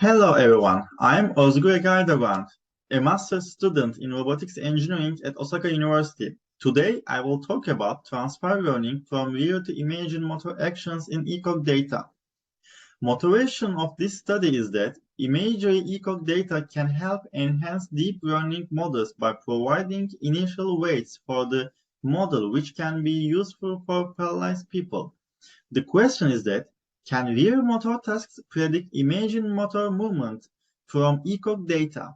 Hello everyone, I'm Özgür Erdoğan, a master's student in robotics engineering at Osaka University. Today I will talk about transfer learning from real to imagine motor actions in ECoG data. Motivation of this study is that imagery ECoG data can help enhance deep learning models by providing initial weights for the model which can be useful for paralyzed people. The question is that, can real motor tasks predict imagined motor movement from ECoG data?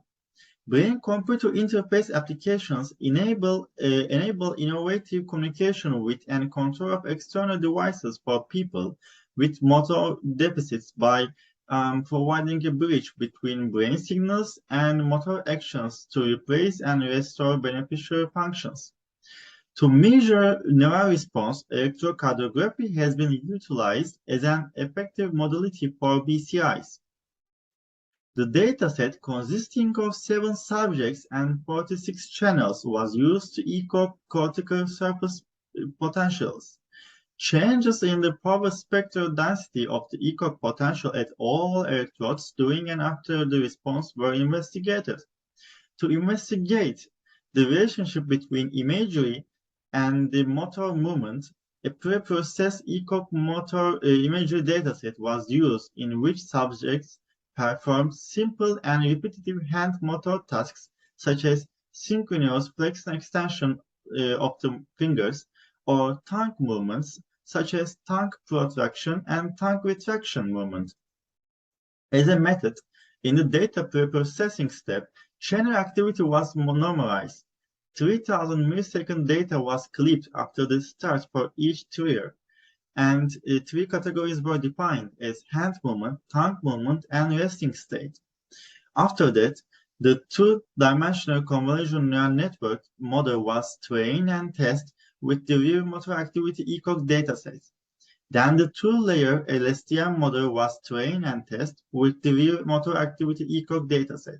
Brain-computer interface applications enable innovative communication with and control of external devices for people with motor deficits by providing a bridge between brain signals and motor actions to replace and restore beneficial functions. To measure neural response, electrocardiography has been utilized as an effective modality for BCIs. The dataset, consisting of 7 subjects and 46 channels, was used to echo cortical surface potentials. Changes in the power spectral density of the echo potential at all electrodes during and after the response were investigated. To investigate the relationship between imagery and the motor movement, a pre-processed ECoG motor imagery dataset was used in which subjects performed simple and repetitive hand motor tasks such as synchronous flexion extension of the fingers or tongue movements such as tongue protraction and tongue retraction movement. As a method, in the data pre-processing step, channel activity was normalized. 3000 millisecond data was clipped after the start for each trigger, and 3 categories were defined as hand movement, tongue movement, and resting state. After that, the two-dimensional convolutional neural network model was trained and tested with the real motor activity ECoG dataset. Then the two-layer LSTM model was trained and tested with the real motor activity ECoG dataset.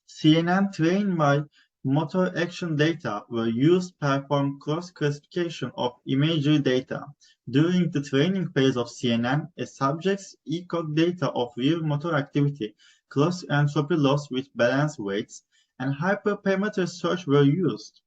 CNN trained by motor action data were used to perform cross-classification of imagery data. During the training phase of CNN, a subject's ECoG data of real motor activity, close entropy loss with balanced weights, and hyperparameter search were used.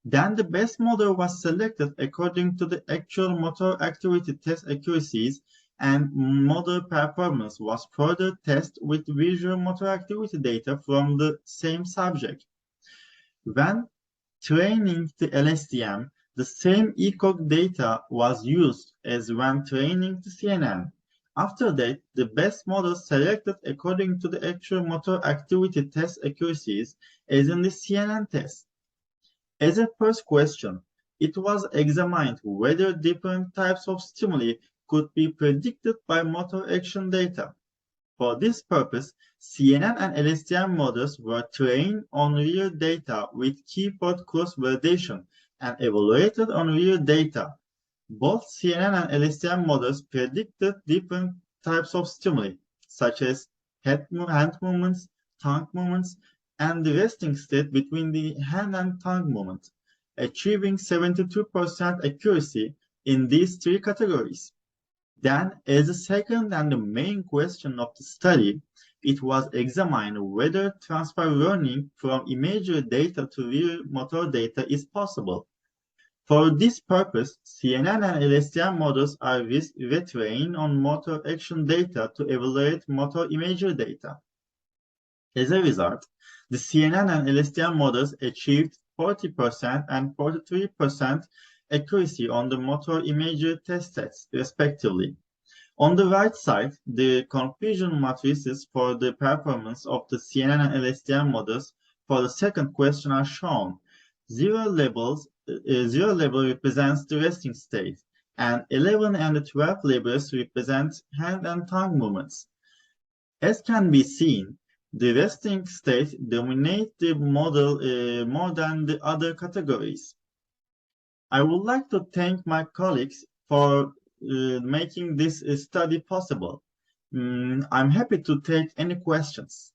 Then the best model was selected according to the actual motor activity test accuracies, and model performance was further tested with visual motor activity data from the same subject. When training the LSTM, the same ECoG data was used as when training the CNN. After that, the best model selected according to the actual motor activity test accuracies as in the CNN test. As a first question, it was examined whether different types of stimuli could be predicted by motor action data. For this purpose, CNN and LSTM models were trained on real data with keyword cross-validation and evaluated on real data. Both CNN and LSTM models predicted different types of stimuli, such as hand movements, tongue movements, and the resting state between the hand and tongue movement, achieving 72% accuracy in these 3 categories. Then, as the second and the main question of the study, it was examined whether transfer learning from imagery data to real motor data is possible. For this purpose, CNN and LSTM models are retrained on motor action data to evaluate motor imagery data. As a result, the CNN and LSTM models achieved 40% and 43% accuracy on the motor imagery test sets, respectively. On the right side, the confusion matrices for the performance of the CNN and LSTM models for the second question are shown. 0 level represents the resting state, and 11 and 12 labels represent hand and tongue movements. As can be seen, the resting state dominates the model more than the other categories. I would like to thank my colleagues for making this study possible. I'm happy to take any questions.